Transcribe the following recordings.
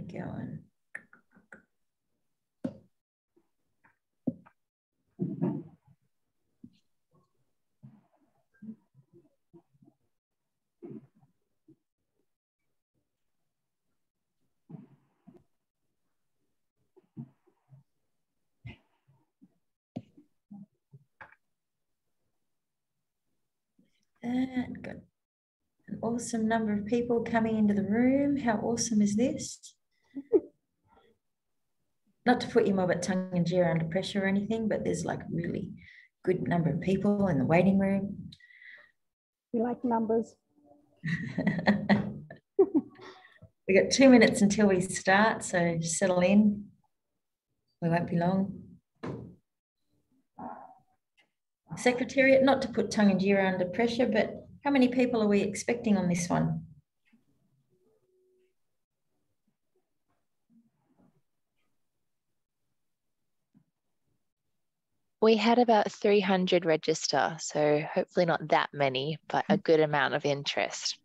we going? Got an awesome number of people coming into the room. How awesome is this? Not to put your mob at Tungainjira under pressure or anything, but there's like really good number of people in the waiting room. We like numbers. We got 2 minutes until we start, so settle in. We won't be long. Secretariat, not to put Tungainjira under pressure, but how many people are we expecting on this one? We had about 300 register, so hopefully not that many, but a good amount of interest.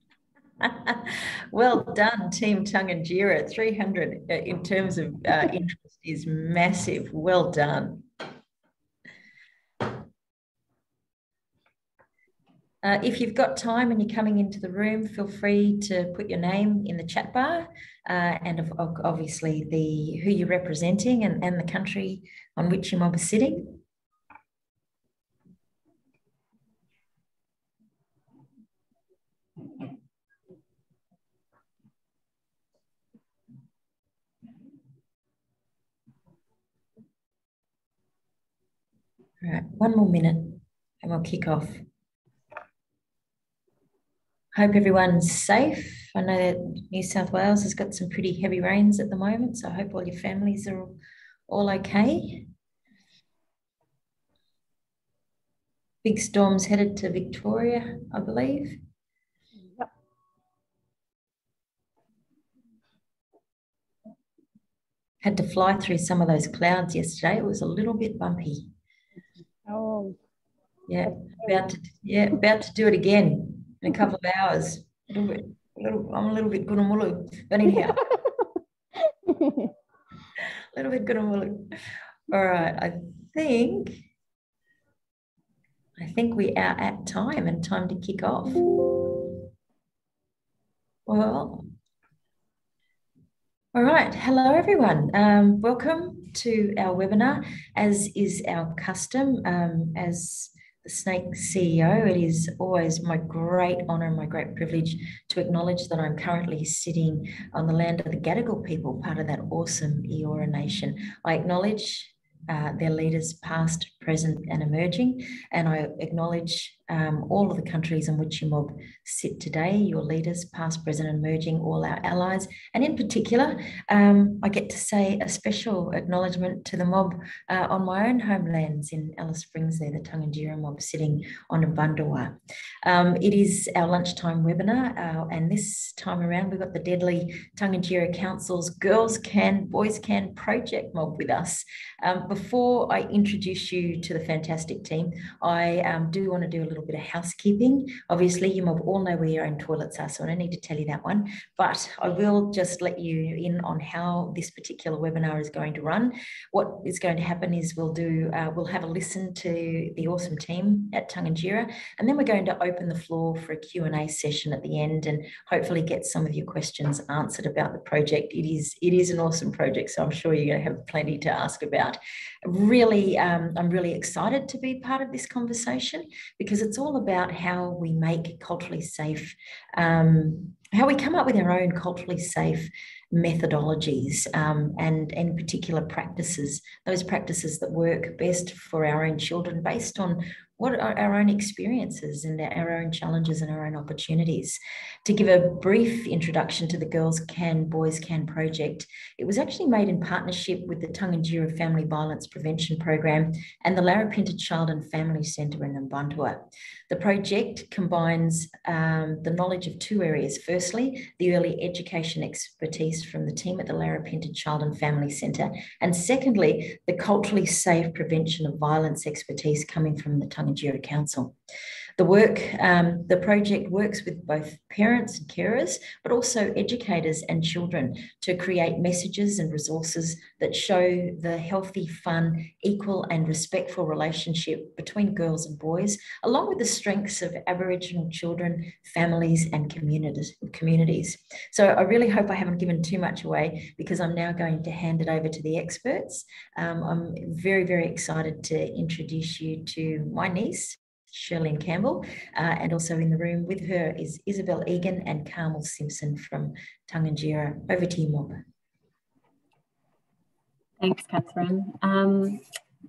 Well done, Team Tungainjira. 300 in terms of interest is massive. Well done. If you've got time and you're coming into the room, feel free to put your name in the chat bar and obviously who you're representing and the country on which your mob is sitting. All right, 1 more minute and we'll kick off. Hope everyone's safe. I know that New South Wales has got some pretty heavy rains at the moment, so I hope all your families are all okay. Big storms headed to Victoria, I believe. Yep. Had to fly through some of those clouds yesterday. It was a little bit bumpy. Oh. Yeah, about to do it again in a couple of hours. I'm a little bit gunamulu, but anyhow, a little bit gunamulu. All right, I think we are at time and time to kick off. Well, all right. Hello, everyone. Welcome to our webinar. As is our custom, as the Snake CEO, it is always my great honour and my great privilege to acknowledge that I'm currently sitting on the land of the Gadigal people, part of that awesome Eora Nation. I acknowledge their leaders past, present and emerging, and I acknowledge all of the countries in which your mob sit today, your leaders past, present and emerging, all our allies, and in particular I get to say a special acknowledgement to the mob on my own homelands in Alice Springs there, the Tungainjira mob sitting on Bundawa. It is our lunchtime webinar and this time around we've got the deadly Tungainjira Council's Girls Can, Boys Can project mob with us. Before I introduce you to the fantastic team, I do want to do a little bit of housekeeping. Obviously, you mob all know where your own toilets are, so I don't need to tell you that one, but I will just let you in on how this particular webinar is going to run. What is going to happen is we'll have a listen to the awesome team at Tungainjira, and then we're going to open the floor for a Q&A session at the end and hopefully get some of your questions answered about the project. It is an awesome project, so I'm sure you're going to have plenty to ask about. Really, I'm really excited to be part of this conversation because it's all about how we make culturally safe, how we come up with our own culturally safe methodologies and in particular practices, those practices that work best for our own children based on what are our own experiences and our own challenges and our own opportunities. To give a brief introduction to the Girls Can, Boys Can project, it was actually made in partnership with the Tungainjira Family Violence Prevention Program and the Larapinta Child and Family Centre in Mbantua. The project combines the knowledge of two areas. Firstly, the early education expertise from the team at the Larapinta Child and Family Centre, and secondly, the culturally safe prevention of violence expertise coming from the Tungainjira Council. The project works with both parents and carers, but also educators and children to create messages and resources that show the healthy, fun, equal and respectful relationship between girls and boys, along with the strengths of Aboriginal children, families and communities. So I really hope I haven't given too much away, because I'm now going to hand it over to the experts. I'm very, very excited to introduce you to my niece, Shirlene Campbell, and also in the room with her is Isabel Egan and Carmel Simpson from Tunganjira. Over to you, Mob. Thanks, Catherine.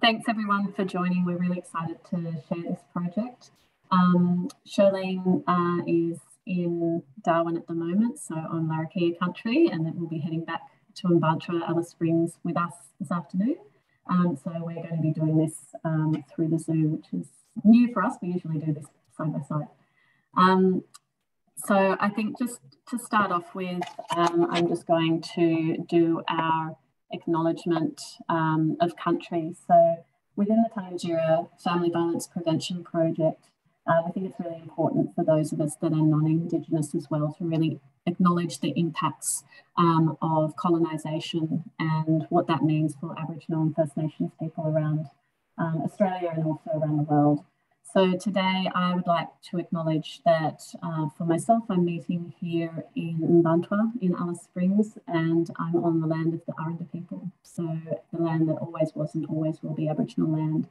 Thanks everyone for joining. We're really excited to share this project. Shirlene is in Darwin at the moment, so on Larrakia country, and then we'll be heading back to Mbantua, Alice Springs with us this afternoon. So we're going to be doing this through the Zoom, which is new for us. We usually do this side by side. So I think just to start off with, I'm just going to do our acknowledgement of country. So within the Tunganjira Family Violence Prevention Project, I think it's really important for those of us that are non-Indigenous as well to really acknowledge the impacts of colonisation and what that means for Aboriginal and First Nations people around Australia and also around the world. So today I would like to acknowledge that for myself, I'm meeting here in Mbantua in Alice Springs, and I'm on the land of the Aranda people. So the land that always was and always will be Aboriginal land.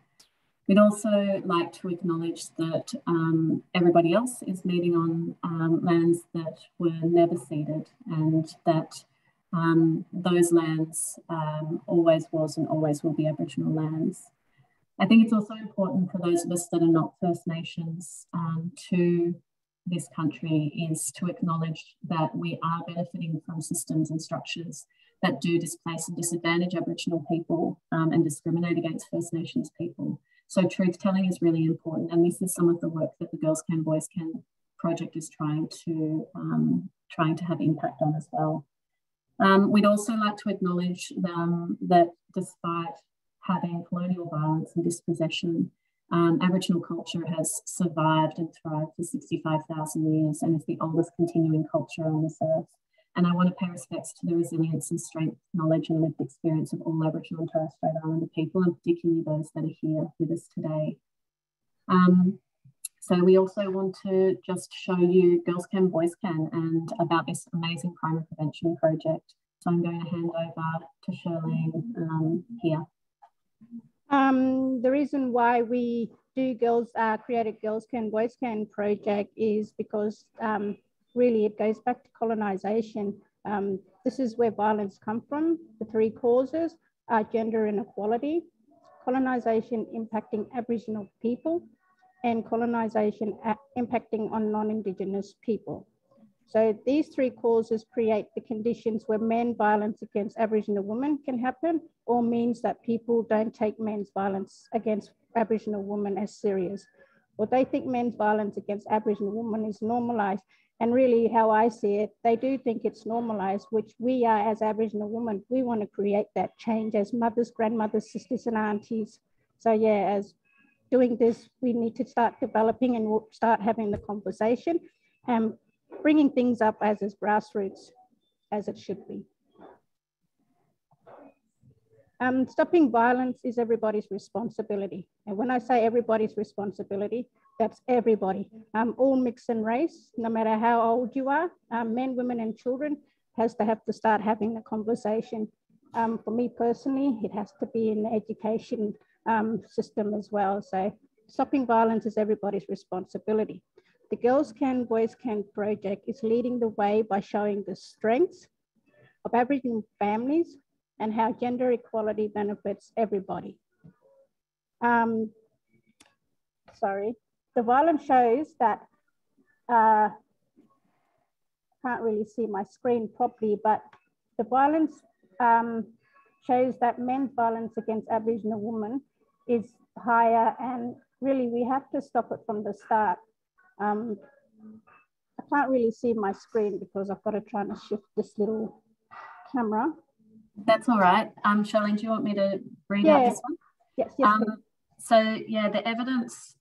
We'd also like to acknowledge that everybody else is meeting on lands that were never ceded, and that those lands always was and always will be Aboriginal lands. I think it's also important for those of us that are not First Nations to this country is to acknowledge that we are benefiting from systems and structures that do displace and disadvantage Aboriginal people and discriminate against First Nations people. So truth telling is really important, and this is some of the work that the Girls Can Boys Can project is trying to have impact on as well. We'd also like to acknowledge that despite having colonial violence and dispossession, Aboriginal culture has survived and thrived for 65,000 years and is the oldest continuing culture on this earth. And I want to pay respects to the resilience and strength, knowledge and lived experience of all Aboriginal and Torres Strait Islander people, and particularly those that are here with us today. So we also want to just show you Girls Can, Boys Can, and about this amazing crime prevention project. So I'm going to hand over to Shirlene here. The reason why we do created Girls Can, Boys Can project is because really it goes back to colonisation. This is where violence comes from. The three causes are gender inequality, colonisation impacting Aboriginal people, and colonisation impacting on non-Indigenous people. So these three causes create the conditions where men's violence against Aboriginal women can happen, or means that people don't take men's violence against Aboriginal women as serious. Or they think men's violence against Aboriginal women is normalised. And really how I see it, they do think it's normalised, which we are as Aboriginal women, we want to create that change as mothers, grandmothers, sisters and aunties. So yeah, as doing this, we need to start developing and we'll start having the conversation and bringing things up as grassroots, as it should be. Stopping violence is everybody's responsibility. And when I say everybody's responsibility, that's everybody, all mix and race, no matter how old you are, men, women and children has to have to start having the conversation. For me personally, it has to be in the education system as well. So stopping violence is everybody's responsibility. The Girls Can, Boys Can project is leading the way by showing the strengths of Aboriginal families and how gender equality benefits everybody. The violence shows that, can't really see my screen properly, but the violence shows that men's violence against Aboriginal women is higher, and really we have to stop it from the start. I can't really see my screen because I've got to try and shift this little camera. That's all right. Shirlene, do you want me to read out this one? Yes. So yeah, the evidence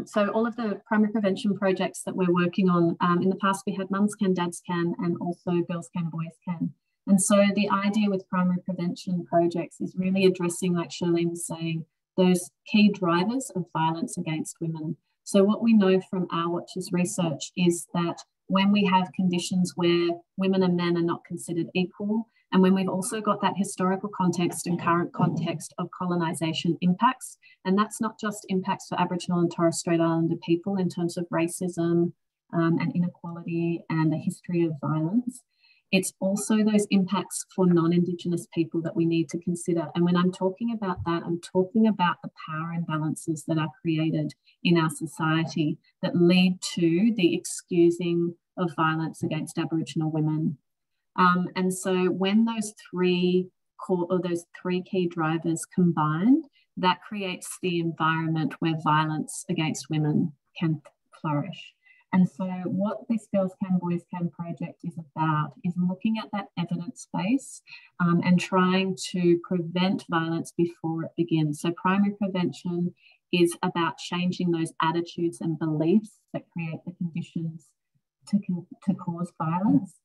so all of the primary prevention projects that we're working on, in the past we had Mums Can, Dads Can, and also Girls Can, Boys Can. And so the idea with primary prevention projects is really addressing, like Charlene was saying, those key drivers of violence against women. So what we know from Our Watch's research is that when we have conditions where women and men are not considered equal, and when we've also got that historical context and current context of colonisation impacts, and that's not just impacts for Aboriginal and Torres Strait Islander people in terms of racism and inequality and a history of violence, it's also those impacts for non-Indigenous people that we need to consider. And when I'm talking about that, I'm talking about the power imbalances that are created in our society that lead to the excusing of violence against Aboriginal women. And so when those three key drivers combine, that creates the environment where violence against women can flourish. And so what this Girls Can, Boys Can project is about is looking at that evidence base and trying to prevent violence before it begins. So primary prevention is about changing those attitudes and beliefs that create the conditions to cause violence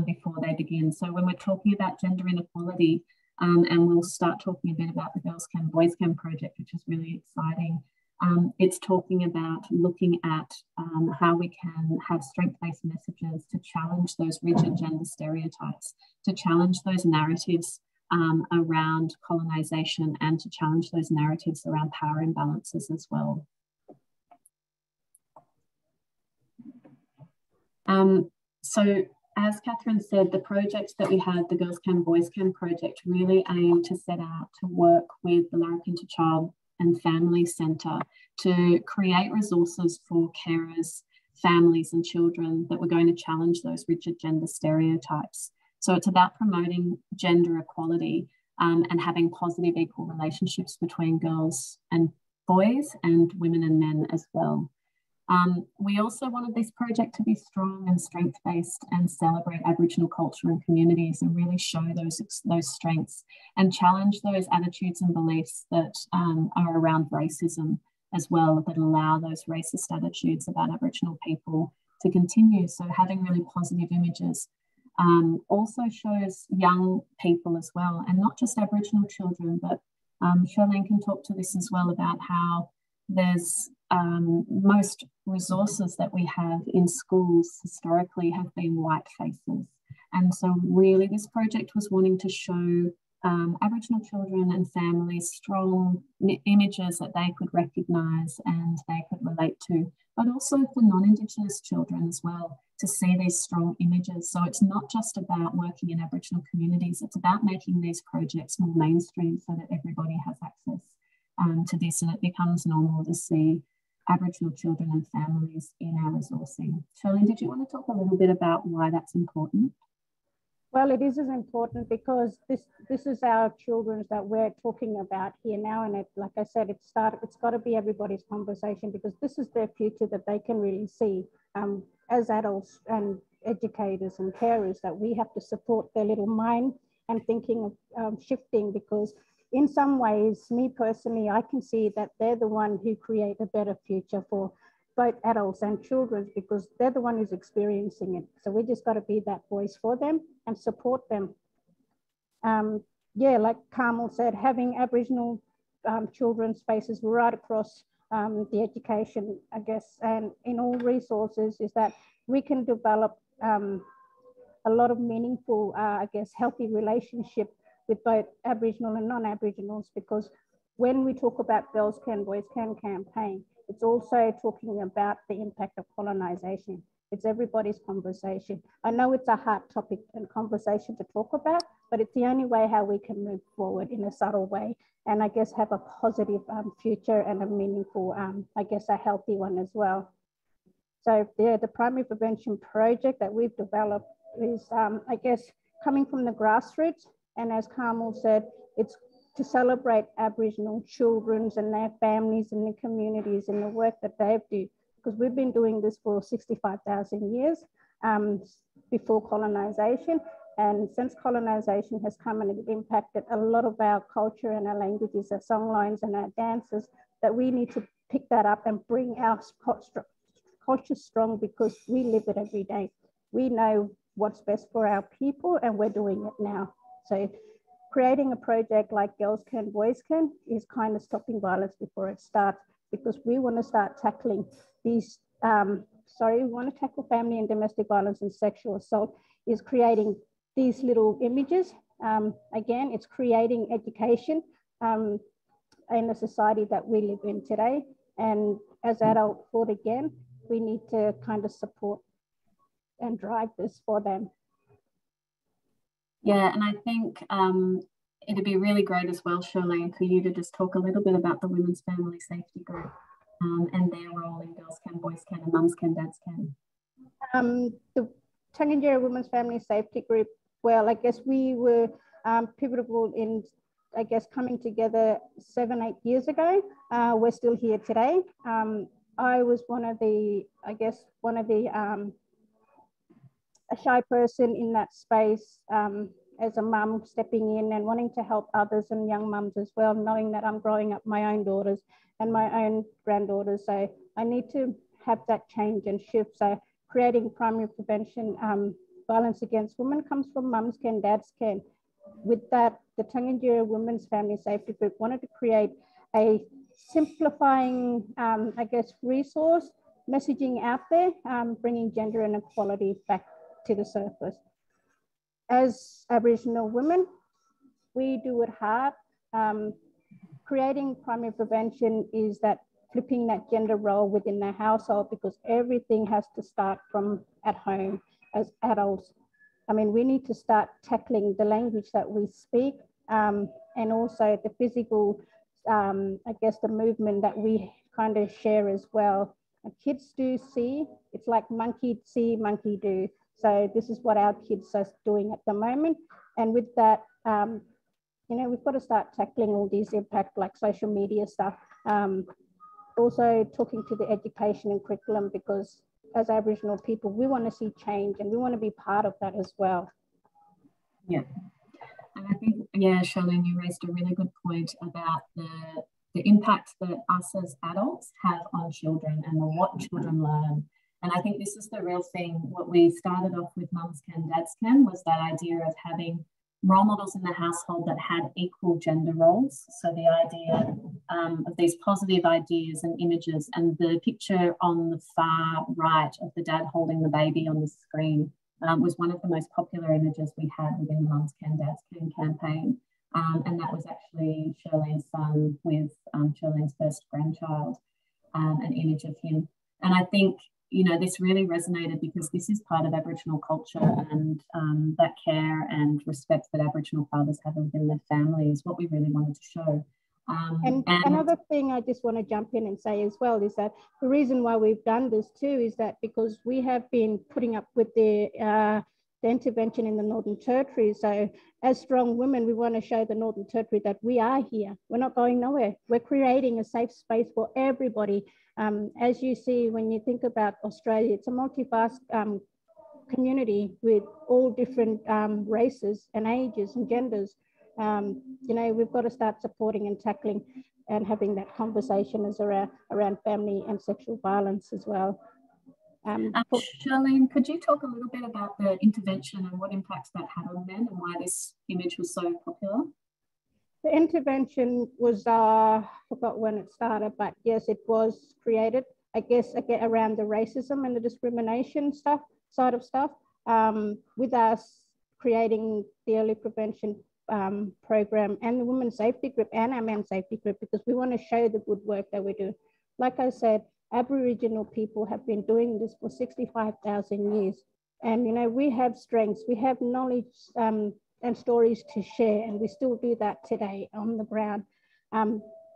before they begin. So when we're talking about gender inequality, and we'll start talking a bit about the Girls Can, Boys Can project, which is really exciting. It's talking about looking at how we can have strength-based messages to challenge those rigid gender stereotypes, to challenge those narratives around colonisation, and to challenge those narratives around power imbalances as well. So as Catherine said, the projects that we had, the Girls Can, Boys Can project, really aim to set out to work with the Larapinta Child and Family Centre to create resources for carers, families and children that were going to challenge those rigid gender stereotypes. So it's about promoting gender equality and having positive equal relationships between girls and boys and women and men as well. We also wanted this project to be strong and strength-based and celebrate Aboriginal culture and communities and really show those strengths and challenge those attitudes and beliefs that are around racism as well, that allow those racist attitudes about Aboriginal people to continue. So having really positive images also shows young people as well, and not just Aboriginal children, but Charlene can talk to this as well about how there's most resources that we have in schools historically have been white faces. And so really this project was wanting to show Aboriginal children and families strong images that they could recognise and they could relate to, but also for non-Indigenous children as well, to see these strong images. So it's not just about working in Aboriginal communities, it's about making these projects more mainstream so that everybody has access to this and it becomes normal to see Aboriginal children and families in our resourcing. Charlene, did you want to talk a little bit about why that's important? Well, it is as important because this is our children that we're talking about here now, and it, like I said, it's got to be everybody's conversation because this is their future that they can really see as adults and educators and carers, that we have to support their little mind and thinking of shifting, because in some ways, me personally, I can see that they're the one who create a better future for both adults and children because they're the one who's experiencing it. So we just got to be that voice for them and support them. Yeah, like Carmel said, having Aboriginal children's spaces right across the education, I guess, and in all resources is that we can develop a lot of meaningful, I guess, healthy relationship with both Aboriginal and non-Aboriginals, because when we talk about Girls Can, Boys Can campaign, it's also talking about the impact of colonisation. It's everybody's conversation. I know it's a hard topic and conversation to talk about, but it's the only way how we can move forward in a subtle way and I guess have a positive future and a meaningful, I guess a healthy one as well. So the primary prevention project that we've developed is, I guess, coming from the grassroots. And as Carmel said, it's to celebrate Aboriginal children and their families and the communities and the work that they do, because we've been doing this for 65,000 years before colonisation. And since colonisation has come and it impacted a lot of our culture and our languages, our songlines and our dances, that we need to pick that up and bring our culture strong, because we live it every day. We know what's best for our people, and we're doing it now. So creating a project like Girls Can, Boys Can is kind of stopping violence before it starts, because we want to start tackling these, we want to tackle family and domestic violence and sexual assault, is creating these little images. Again, it's creating education in the society that we live in today. And as adulthood, again, we need to kind of support and drive this for them. Yeah, and I think it'd be really great as well, Charlene, for you to just talk a little bit about the Women's Family Safety Group and their role in Girls Can, Boys Can, and Mums Can, Dads Can. The Tangentyere Women's Family Safety Group, well, I guess we were pivotal in, I guess, coming together 7-8 years ago. We're still here today. I was one of the a shy person in that space, as a mum stepping in and wanting to help others and young mums as well, knowing that I'm growing up my own daughters and my own granddaughters. So I need to have that change and shift. So creating primary prevention, violence against women comes from Mums Can, Dads Can. With that, the Tangentyere Women's Family Safety Group wanted to create a simplifying, I guess, resource messaging out there, bringing gender inequality back to the surface. As Aboriginal women, we do it hard. Creating primary prevention is that flipping that gender role within the household, because everything has to start from at home as adults. I mean, we need to start tackling the language that we speak, and also the physical, I guess, the movement that we kind of share as well. And kids do see, it's like monkey see, monkey do. So this is what our kids are doing at the moment. And with that, you know, we've got to start tackling all these impact like social media stuff. Also talking to the education and curriculum, because as Aboriginal people, we want to see change and we want to be part of that as well. Yeah. And I think, yeah, Charlene, you raised a really good point about the impact that us as adults have on children and what children learn. And I think this is the real thing. What we started off with Mums Can, Dads Can was that idea of having role models in the household that had equal gender roles. So the idea of these positive ideas and images, and the picture on the far right of the dad holding the baby on the screen was one of the most popular images we had within the Mums Can, Dads Can campaign. And that was actually Charlene's son with Charlene's first grandchild, an image of him. And I think, you know, this really resonated because this is part of Aboriginal culture, and that care and respect that Aboriginal fathers have within their family is what we really wanted to show. And another thing I just want to jump in and say as well is that the reason why we've done this too is that because we have been putting up with the intervention in the Northern Territory. So as strong women, we want to show the Northern Territory that we are here. We're not going nowhere. We're creating a safe space for everybody. As you see, when you think about Australia, it's a multi-vast community with all different races and ages and genders. You know, we've got to start supporting and tackling and having that conversation as around family and sexual violence as well. Charlene, could you talk a little bit about the intervention and what impacts that had on men and why this image was so popular? The intervention was, I forgot when it started, but yes, it was created, I guess, around the racism and the discrimination side of stuff, with us creating the early prevention program and the Women's Safety Group and our Men's Safety Group, because we want to show the good work that we do. Like I said, Aboriginal people have been doing this for 65,000 years. And, you know, we have strengths, we have knowledge and stories to share, and we still do that today on the ground.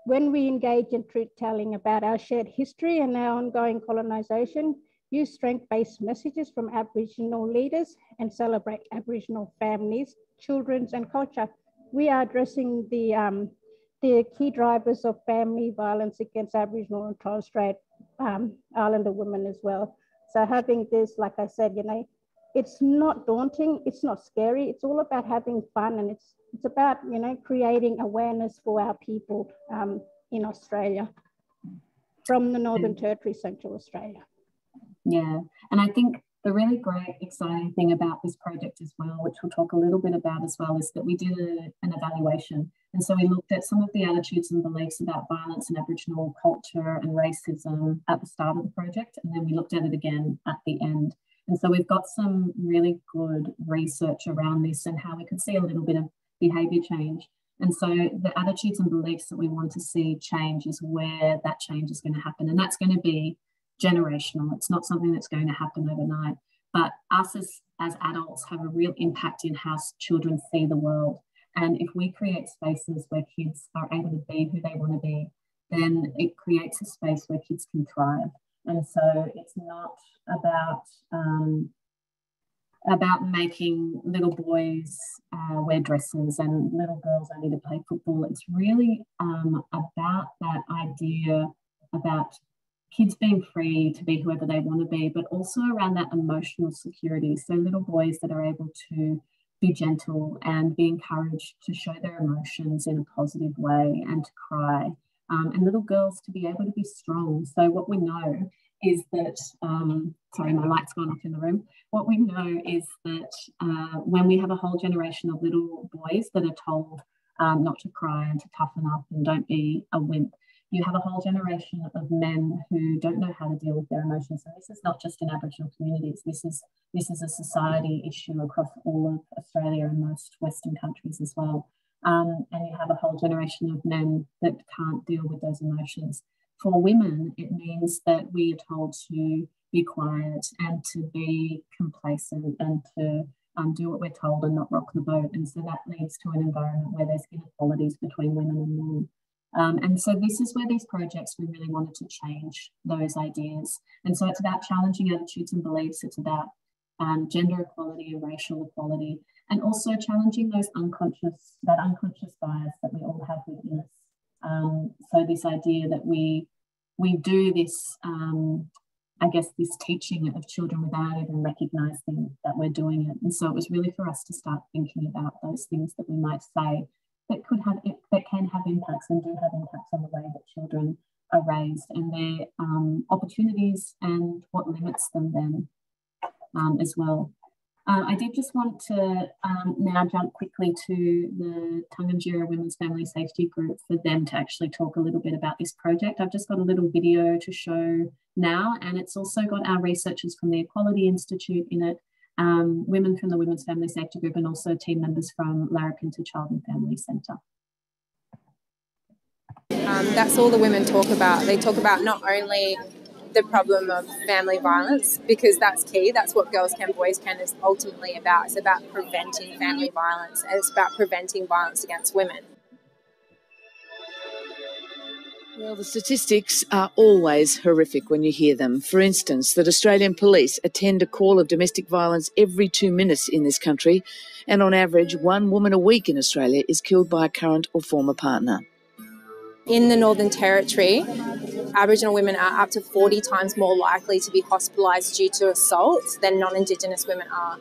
When we engage in truth-telling about our shared history and our ongoing colonisation, use strength-based messages from Aboriginal leaders and celebrate Aboriginal families, children and culture, we are addressing the key drivers of family violence against Aboriginal and Torres Strait Islander women as well. So having this, like I said, you know, it's not daunting, it's not scary, it's all about having fun, and it's about, you know, creating awareness for our people in Australia. from the Northern Territory, Central Australia. Yeah, and I think the really great, exciting thing about this project as well, which we'll talk a little bit about as well, is that we did an evaluation. And so we looked at some of the attitudes and beliefs about violence and Aboriginal culture and racism at the start of the project, and then we looked at it again at the end. And so we've got some really good research around this and how we could see a little bit of behaviour change. And so the attitudes and beliefs that we want to see change is where that change is going to happen. And that's going to be generational. It's not something that's going to happen overnight. But us as adults have a real impact in how children see the world. And if we create spaces where kids are able to be who they want to be, then it creates a space where kids can thrive. And so it's not about making little boys wear dresses and little girls only to play football. It's really about that idea about kids being free to be whoever they want to be, but also around that emotional security. So little boys that are able to be gentle and be encouraged to show their emotions in a positive way and to cry, and little girls to be able to be strong. So what we know is that, sorry, my light's gone off in the room. What we know is that when we have a whole generation of little boys that are told not to cry and to toughen up and don't be a wimp, you have a whole generation of men who don't know how to deal with their emotions. And this is not just in Aboriginal communities. This is a society issue across all of Australia and most Western countries as well. And you have a whole generation of men that can't deal with those emotions. For women, it means that we are told to be quiet and to be complacent and to do what we're told and not rock the boat. And so that leads to an environment where there's inequalities between women and men. And so this is where these projects, we really wanted to change those ideas. And so it's about challenging attitudes and beliefs. It's about gender equality and racial equality, and also challenging that unconscious bias that we all have within us. So this idea that we do this, this teaching of children without even recognising that we're doing it. And so it was really for us to start thinking about those things that we might say that can have impacts and do have impacts on the way that children are raised and their opportunities and what limits them then as well. I did just want to now jump quickly to the Tungunjira Women's Family Safety Group for them to actually talk a little bit about this project. I've just got a little video to show now, and it's also got our researchers from the Equality Institute in it, women from the Women's Family Safety Group, and also team members from Larapinta Child and Family Centre. That's all the women talk about. They talk about not only the problem of family violence, because that's key. That's what Girls Can Boys Can is ultimately about. It's about preventing family violence, and it's about preventing violence against women. Well, the statistics are always horrific when you hear them. For instance, that Australian police attend a call of domestic violence every 2 minutes in this country, and on average, 1 woman a week in Australia is killed by a current or former partner. In the Northern Territory, Aboriginal women are up to 40 times more likely to be hospitalised due to assault than non-Indigenous women are.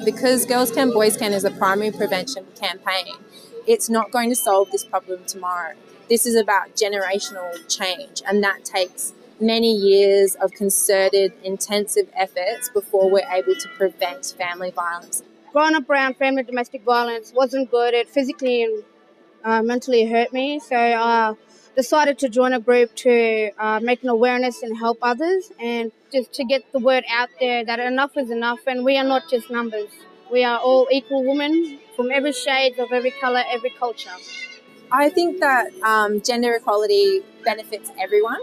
Because Girls Can Boys Can is a primary prevention campaign, it's not going to solve this problem tomorrow. This is about generational change, and that takes many years of concerted, intensive efforts before we're able to prevent family violence. Growing up around family domestic violence wasn't good. It physically and mentally hurt me. So I decided to join a group to make an awareness and help others, and just to get the word out there that enough is enough, and we are not just numbers. We are all equal women from every shade of every colour, every culture. I think that gender equality benefits everyone,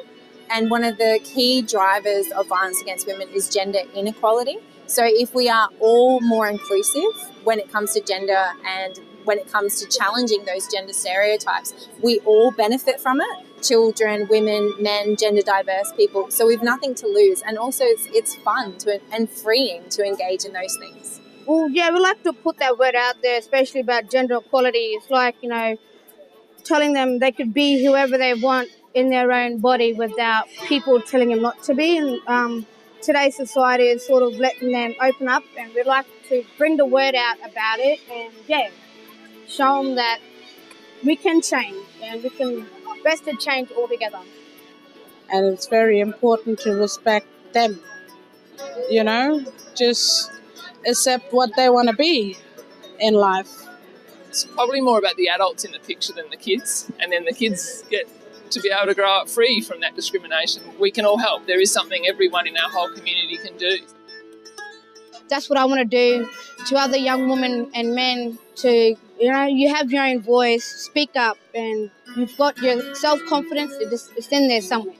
and one of the key drivers of violence against women is gender inequality. So if we are all more inclusive when it comes to gender and when it comes to challenging those gender stereotypes, we all benefit from it. Children, women, men, gender diverse people. So we've nothing to lose. And also it's fun and freeing to engage in those things. Well, yeah, we like to put that word out there, especially about gender equality. It's like, telling them they could be whoever they want in their own body without people telling them not to be. And today's society is sort of letting them open up, and we'd like to bring the word out about it and, show them that we can change, and we can best to change altogether. And it's very important to respect them, you know, just accept what they want to be in life. It's probably more about the adults in the picture than the kids, and then the kids get to be able to grow up free from that discrimination. We can all help. There is something everyone in our whole community can do. That's what I want to do to other young women and men to, you know, you have your own voice, speak up, and you've got your self-confidence, it's in there somewhere.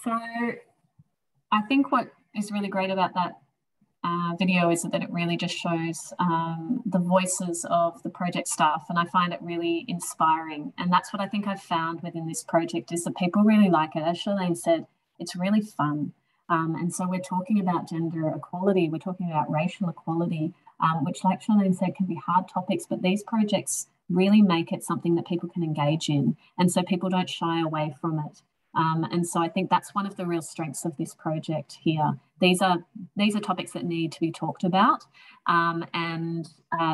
So I think what is really great about that video is that it really just shows the voices of the project staff, and I find it really inspiring. And that's what I think I've found within this project is that people really like it. As Charlene said, it's really fun. And so we're talking about gender equality, we're talking about racial equality, which, like Charlene said, can be hard topics, but these projects really make it something that people can engage in. And so people don't shy away from it. And so I think that's one of the real strengths of this project here. These are topics that need to be talked about, and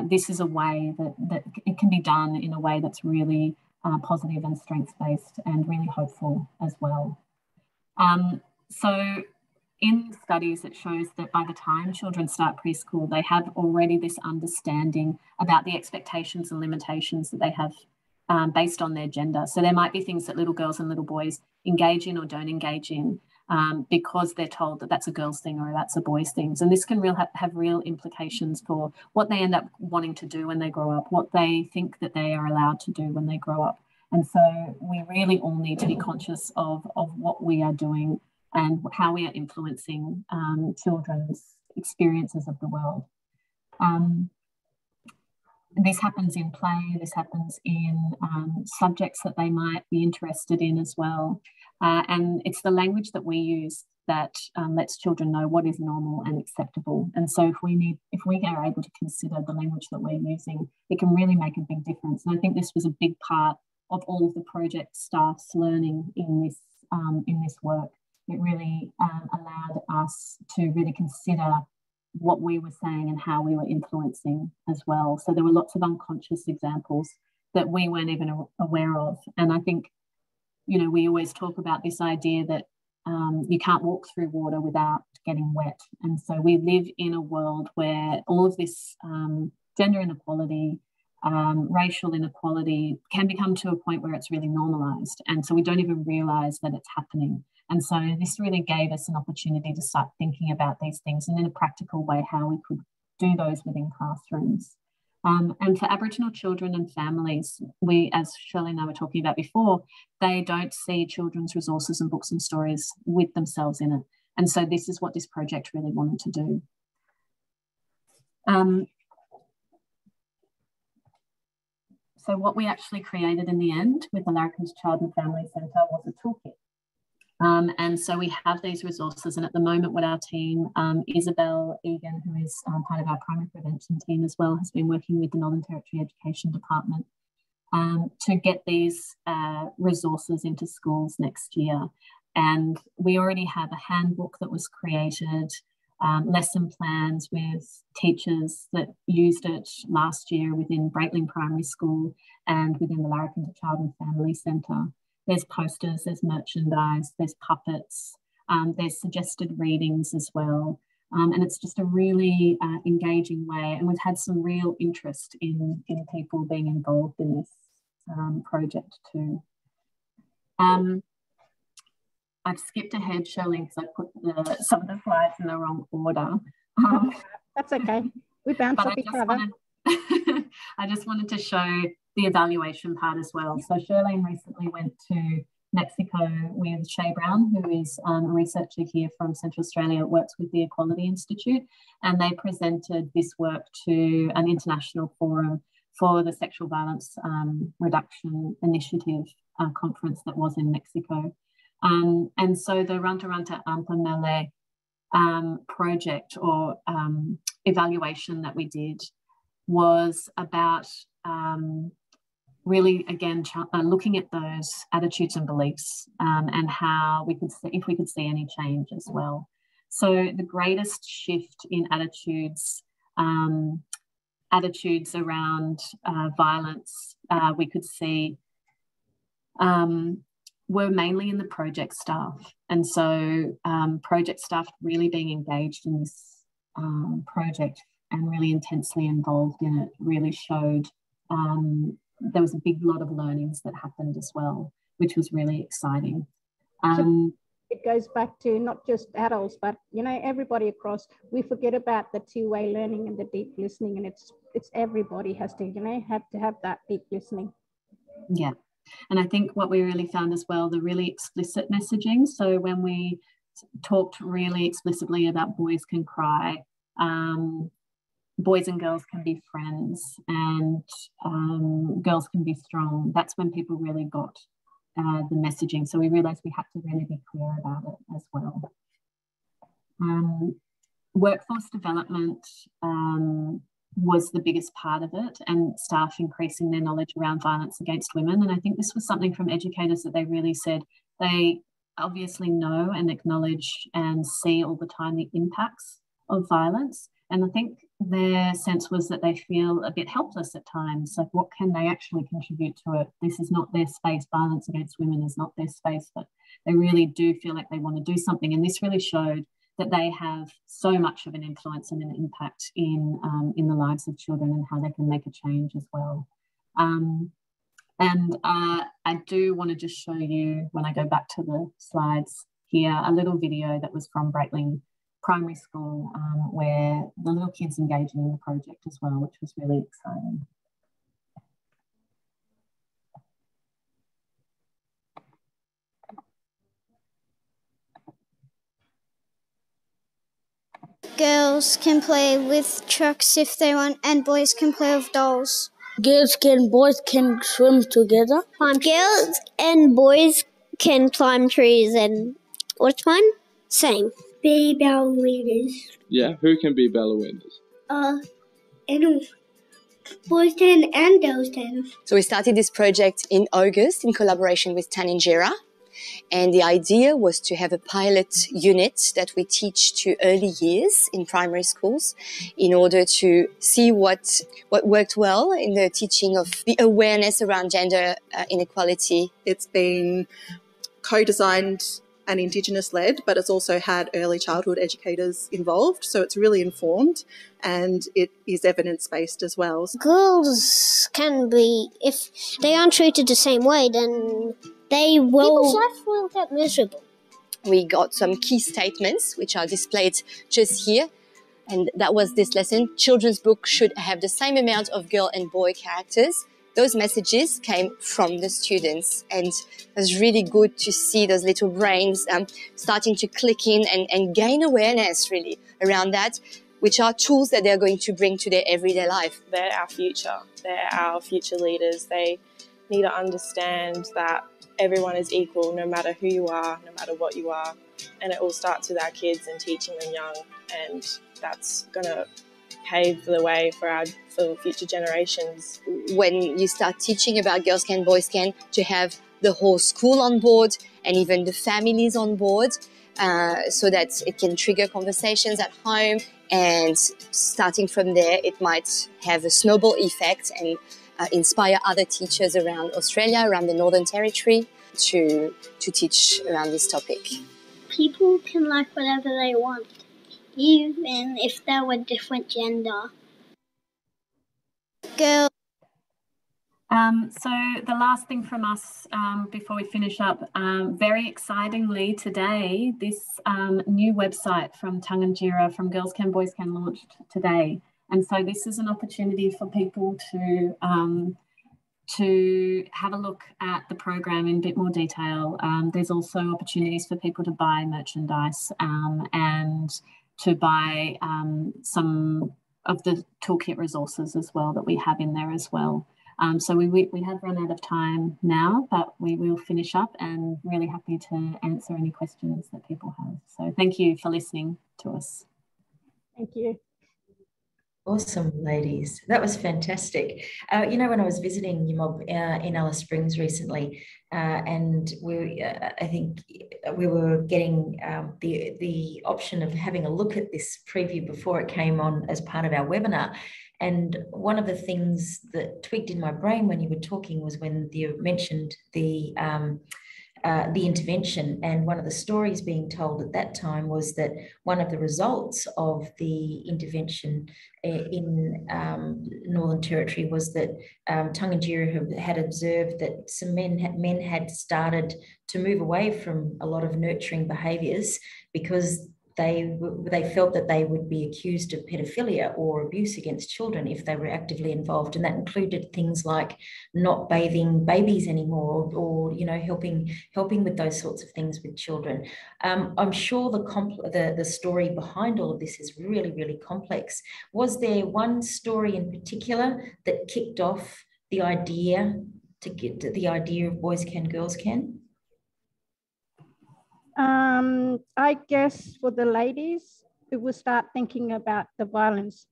this is a way that it can be done in a way that's really positive and strengths-based and really hopeful as well. So in studies, it shows that by the time children start preschool, they have already this understanding about the expectations and limitations that they have based on their gender. So there might be things that little girls and little boys engage in or don't engage in because they're told that that's a girl's thing or that's a boy's thing. And this can have real implications for what they end up wanting to do when they grow up, what they think that they are allowed to do when they grow up. And so we really all need to be conscious of what we are doing and how we are influencing children's experiences of the world. This happens in play, this happens in subjects that they might be interested in as well. And it's the language that we use that lets children know what is normal and acceptable. And so if we are able to consider the language that we're using, it can really make a big difference. And I think this was a big part of all of the project staff's learning in this work. It really allowed us to really consider what we were saying and how we were influencing as well. So there were lots of unconscious examples that we weren't even aware of. And I think, you know, we always talk about this idea that you can't walk through water without getting wet. And so we live in a world where all of this gender inequality, racial inequality can become to a point where it's really normalised. And so we don't even realise that it's happening. And so this really gave us an opportunity to start thinking about these things and in a practical way how we could do those within classrooms. And for Aboriginal children and families, we, as Shirley and I were talking about before, they don't see children's resources and books and stories with themselves in it. And so this is what this project really wanted to do. So what we actually created in the end with the Larrikins Child and Family Centre was a toolkit. And so we have these resources, and at the moment what our team, Isabel Egan, who is part of our primary prevention team as well, has been working with the Northern Territory Education Department to get these resources into schools next year. And we already have a handbook that was created, lesson plans with teachers that used it last year within Breitling Primary School and within the Larrikins Child and Family Centre. There's posters, there's merchandise, there's puppets, there's suggested readings as well. And it's just a really engaging way. And we've had some real interest in people being involved in this project too. I've skipped ahead, Shirley, because I put some of the slides in the wrong order. That's okay. We bounce off each other. I just wanted to show the evaluation part as well. So Shirlene recently went to Mexico with Shay Brown, who is a researcher here from Central Australia, works with the Equality Institute, and they presented this work to an international forum for the Sexual Violence Reduction Initiative conference that was in Mexico. And so the Ranta Ranta Ampa Mele project or evaluation that we did was about really, again, looking at those attitudes and beliefs and how we could see, if we could see any change as well. So the greatest shift in attitudes around violence we could see were mainly in the project staff. And so project staff really being engaged in this project and really intensely involved in it really showed there was a big lot of learnings that happened as well, which was really exciting. It goes back to not just adults, but everybody across. We forget about the two-way learning and the deep listening, and it's everybody has to have that deep listening. Yeah, and I think what we really found as well, the really explicit messaging. So when we talked really explicitly about boys can cry, boys and girls can be friends, and girls can be strong, that's when people really got the messaging. So we realised we had to really be clear about it as well. Workforce development was the biggest part of it, and staff increasing their knowledge around violence against women. And I think this was something from educators that they really said they obviously know and acknowledge and see all the time the impacts of violence. And I think their sense was that they feel a bit helpless at times. Like, what can they actually contribute to it? This is not their space. Violence against women is not their space, but they really do feel like they want to do something. And this really showed that they have so much of an influence and an impact in the lives of children and how they can make a change as well. I do want to just show you, when I go back to the slides here, a little video that was from Breitling Primary School where the little kids engaging in the project as well, which was really exciting. Girls can play with trucks if they want, and boys can play with dolls. Boys can swim together. Girls and boys can climb trees, and which one? Same. Be ballerinas. Yeah, who can be ballerinas? Boys can and girls can. So we started this project in August in collaboration with Taninjera. And the idea was to have a pilot unit that we teach to early years in primary schools in order to see what worked well in the teaching of the awareness around gender inequality. It's been co-designed and Indigenous-led, but it's also had early childhood educators involved. So it's really informed and it is evidence-based as well. Girls can be, if they aren't treated the same way, then they will... People's life will get miserable. We got some key statements, which are displayed just here. And that was this lesson. Children's books should have the same amount of girl and boy characters. Those messages came from the students, and it was really good to see those little brains starting to click in and gain awareness really around that, which are tools that they're going to bring to their everyday life. They're our future. They're our future leaders. They need to understand that everyone is equal, no matter who you are, no matter what you are. And it all starts with our kids and teaching them young, and that's going to pave the way for future generations. When you start teaching about girls can, boys can, to have the whole school on board and even the families on board, so that it can trigger conversations at home, and starting from there it might have a snowball effect and inspire other teachers around Australia, around the Northern Territory to teach around this topic. People can like whatever they want, even if they're a different gender. Girl. So the last thing from us before we finish up, very excitingly today, this new website from Taninjera, from Girls Can, Boys Can, launched today. And so this is an opportunity for people to have a look at the program in a bit more detail. There's also opportunities for people to buy merchandise and to buy some of the toolkit resources as well that we have in there as well. So we have run out of time now, but we will finish up, and really happy to answer any questions that people have. So thank you for listening to us. Thank you. Awesome, ladies. That was fantastic. You know, when I was visiting UMOB in Alice Springs recently, and I think we were getting the option of having a look at this preview before it came on as part of our webinar. And one of the things that tweaked in my brain when you were talking was when you mentioned the intervention, and one of the stories being told at that time was that one of the results of the intervention in Northern Territory was that Tungunjira had observed that some men had started to move away from a lot of nurturing behaviours because they felt that they would be accused of pedophilia or abuse against children if they were actively involved, and that included things like not bathing babies anymore, or you know, helping with those sorts of things with children. I'm sure the story behind all of this is really, really complex. Was there one story in particular that kicked off the idea to get to the idea of Boys Can, Girls Can? I guess for the ladies, we will start thinking about the violence,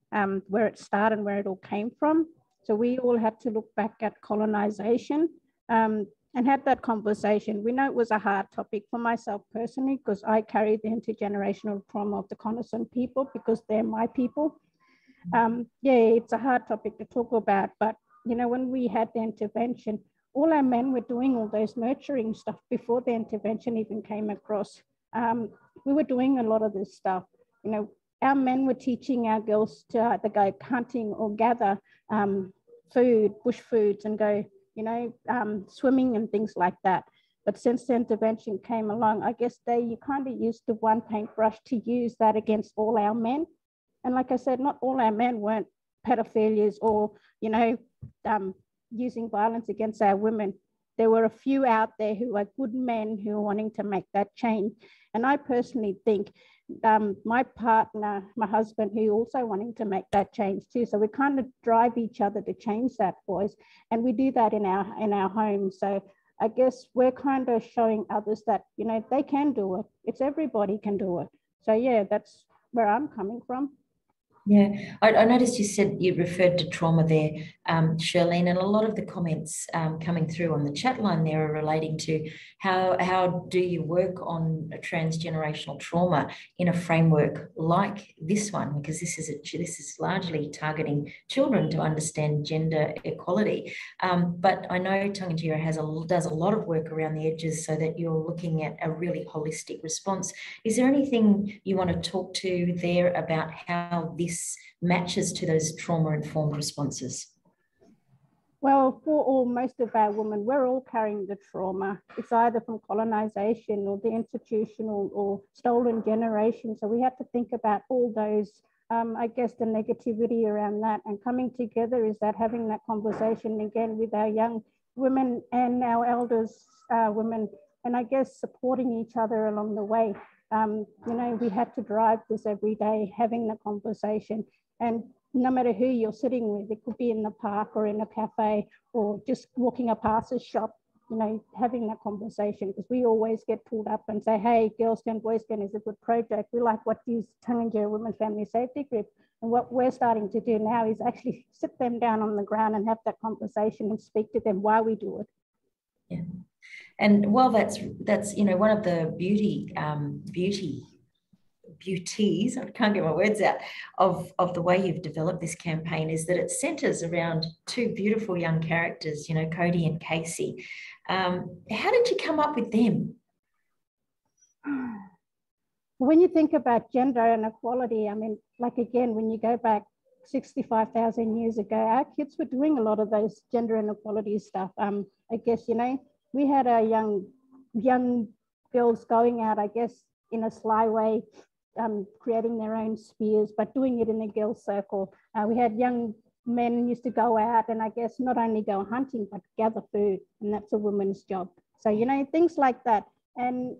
where it started and where it all came from. So we all had to look back at colonization and have that conversation. We know it was a hard topic for myself personally, because I carry the intergenerational trauma of the Conason people because they're my people. Yeah, it's a hard topic to talk about, but you know, when we had the intervention, all our men were doing all those nurturing stuff before the intervention even came across. We were doing a lot of this stuff. You know, our men were teaching our girls to go hunting or gather food, bush foods, and go, you know, swimming and things like that. But since the intervention came along, I guess you kind of used the one paintbrush to use that against all our men. And like I said, not all our men weren't pedophilias or, you know, using violence against our women. There were a few out there who are good men who are wanting to make that change. And I personally think my partner, my husband, who also wanting to make that change too. So we kind of drive each other to change that, boys. And we do that in our home. So I guess we're kind of showing others that, you know, they can do it. It's everybody can do it. So yeah, that's where I'm coming from. Yeah, I noticed you said you referred to trauma there, Shirlene, and a lot of the comments coming through on the chat line there are relating to how do you work on a transgenerational trauma in a framework like this one, because this is largely targeting children to understand gender equality. But I know Tungunjira does a lot of work around the edges so that you're looking at a really holistic response. Is there anything you want to talk to there about how this matches to those trauma-informed responses? Well, for most of our women, we're all carrying the trauma. It's either from colonization or the institutional or stolen generation. So we have to think about all those, I guess, the negativity around that, and coming together is that having that conversation again with our young women and our elders women, and I guess supporting each other along the way. You know, we had to drive this every day, having the conversation, and no matter who you're sitting with, it could be in the park or in a cafe or just walking past a shop, you know, having that conversation, because we always get pulled up and say, hey, Girls Can, Boys Can is a good project. We like what you Tungunjira Women's Family Safety Group. And what we're starting to do now is actually sit them down on the ground and have that conversation and speak to them why we do it. Yeah. And while that's you know, one of the beauties, I can't get my words out, of the way you've developed this campaign is that it centres around two beautiful young characters, you know, Cody and Casey. How did you come up with them? When you think about gender inequality, I mean, like again, when you go back 65,000 years ago, our kids were doing a lot of those gender inequality stuff. I guess, you know, we had our young girls going out, I guess, in a sly way, creating their own spears, but doing it in a girls' circle. We had young men used to go out and I guess not only go hunting, but gather food, and that's a woman's job. So, you know, things like that. And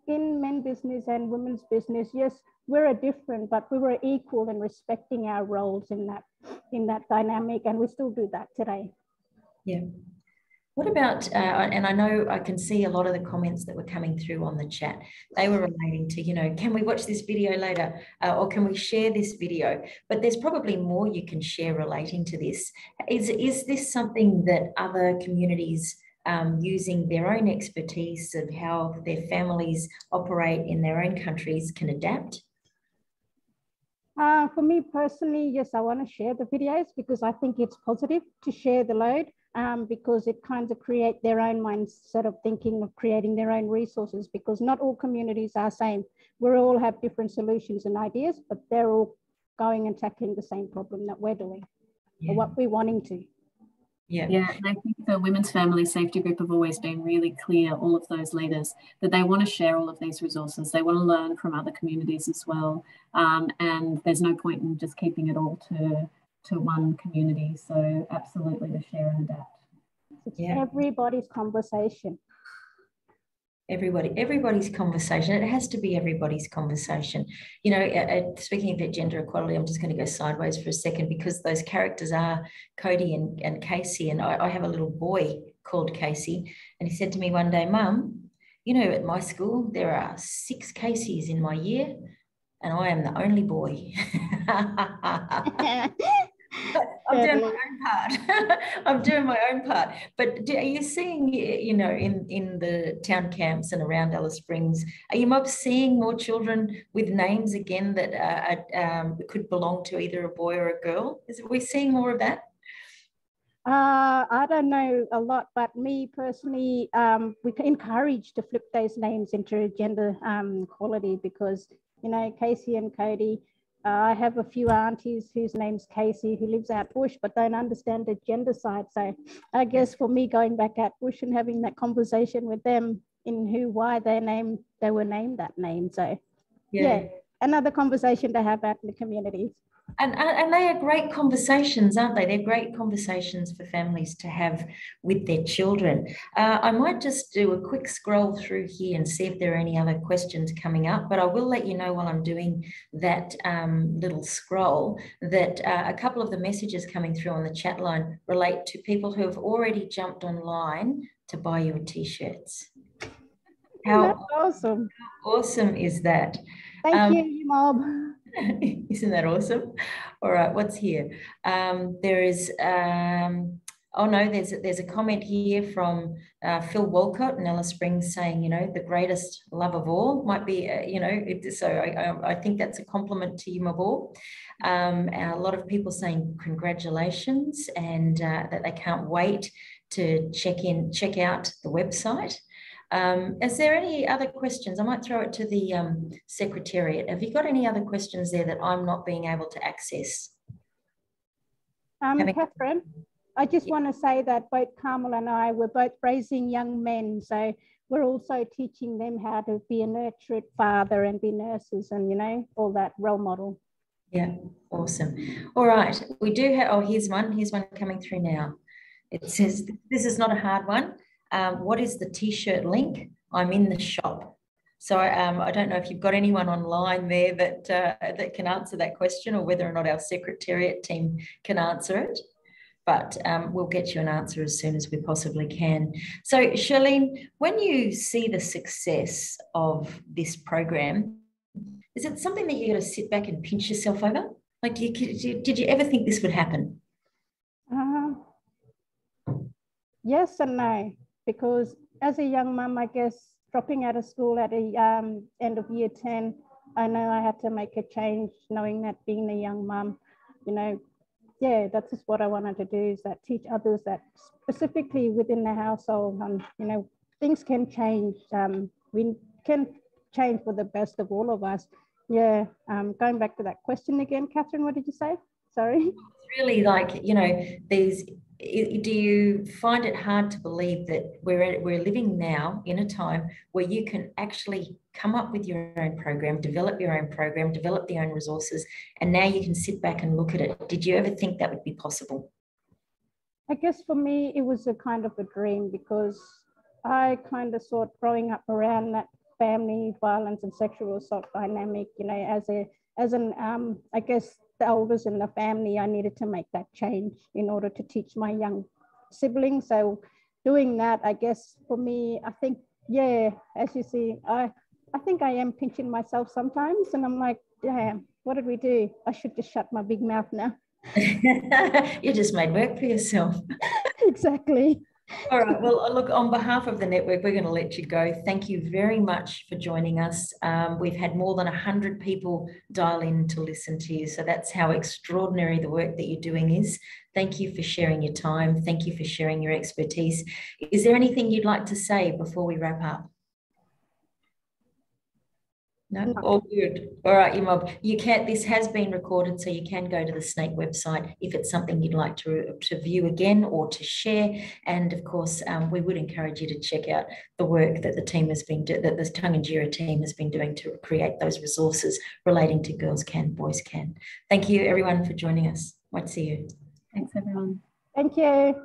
in men's business and women's business, yes, we're different, but we were equal in respecting our roles in that dynamic, and we still do that today. Yeah. What about, and I know I can see a lot of the comments that were coming through on the chat, they were relating to, you know, can we watch this video later? Or can we share this video? But there's probably more you can share relating to this. Is this something that other communities using their own expertise of how their families operate in their own countries can adapt? For me personally, yes, I want to share the videos because I think it's positive to share the load. Because it kind of create their own mindset of thinking of creating their own resources, because not all communities are the same. We all have different solutions and ideas, but they're all going and tackling the same problem that we're doing, or what we're wanting to. Yeah, and I think the Women's Family Safety Group have always been really clear, all of those leaders, that they want to share all of these resources. They want to learn from other communities as well. And there's no point in just keeping it all to one community. So absolutely to share and adapt. It's everybody's conversation. Everybody's conversation. It has to be everybody's conversation. You know, speaking of gender equality, I'm just going to go sideways for a second because those characters are Cody and Casey. And I have a little boy called Casey. And he said to me one day, Mum, you know, at my school, there are 6 Caseys in my year and I am the only boy. I'm doing my own part. I'm doing my own part. But are you seeing, you know, in the town camps and around Alice Springs, are you seeing more children with names again that could belong to either a boy or a girl? Are we seeing more of that? I don't know a lot, but me personally, we encourage to flip those names into gender equality because, you know, Casey and Cody, I have a few aunties whose name's Casey who lives out bush but don't understand the gender side. So I guess for me going back out bush and having that conversation with them in why they were named that name. So yeah, another conversation to have out in the communities. And they are great conversations, aren't they? They're great conversations for families to have with their children. I might just do a quick scroll through here and see if there are any other questions coming up, but I will let you know while I'm doing that little scroll that a couple of the messages coming through on the chat line relate to people who have already jumped online to buy your t-shirts. That's awesome. How awesome is that? Thank you, Mob. Isn't that awesome? All right, what's here? There is, oh no, there's a comment here from Phil Walcott in Alice Springs saying, you know, the greatest love of all might be, you know, so I think that's a compliment to you, Mabor. A lot of people saying congratulations and that they can't wait to check out the website. Is there any other questions? I might throw it to the Secretariat. Have you got any other questions there that I'm not being able to access? Catherine, I just want to say that both Carmel and I were both raising young men. So we're also teaching them how to be a nurtured father and be nurses and, you know, all that role model. Yeah, awesome. All right, we do have, oh, here's one coming through now. It says, this is not a hard one. What is the t-shirt link? I'm in the shop. So I don't know if you've got anyone online there that can answer that question or whether or not our Secretariat team can answer it. But we'll get you an answer as soon as we possibly can. So Charlene, when you see the success of this program, is it something that you're going to sit back and pinch yourself over? Like, did you ever think this would happen? Yes and no. Because as a young mum, I guess, dropping out of school at the end of year 10, I know I had to make a change, knowing that being a young mum, you know, yeah, that's just what I wanted to do, is that teach others that specifically within the household, you know, things can change. We can change for the best of all of us. Yeah, going back to that question again, Catherine, what did you say? Sorry. It's really like, you know, do you find it hard to believe that we're living now in a time where you can actually come up with your own program, develop your own program, develop the own resources, and now you can sit back and look at it? Did you ever think that would be possible? I guess for me, it was a kind of a dream, because I kind of thought growing up around that family violence and sexual assault dynamic, you know, as an I guess the elders in the family, I needed to make that change in order to teach my young siblings. So doing that, I guess for me, I think, yeah, as you see, I think I am pinching myself sometimes, and I'm like, damn, what did we do? I should just shut my big mouth now. You just made work for yourself. Exactly. All right. Well, look, on behalf of the network, we're going to let you go. Thank you very much for joining us. We've had more than 100 people dial in to listen to you. So that's how extraordinary the work that you're doing is. Thank you for sharing your time. Thank you for sharing your expertise. Is there anything you'd like to say before we wrap up? No, all good. All right, Imob. You can. This has been recorded, so you can go to the Snake website if it's something you'd like to view again or to share. And of course, we would encourage you to check out the work that the team has been that the Tunganjira team has been doing to create those resources relating to Girls Can, Boys Can. Thank you, everyone, for joining us. Might see you. Thanks, everyone. Thank you.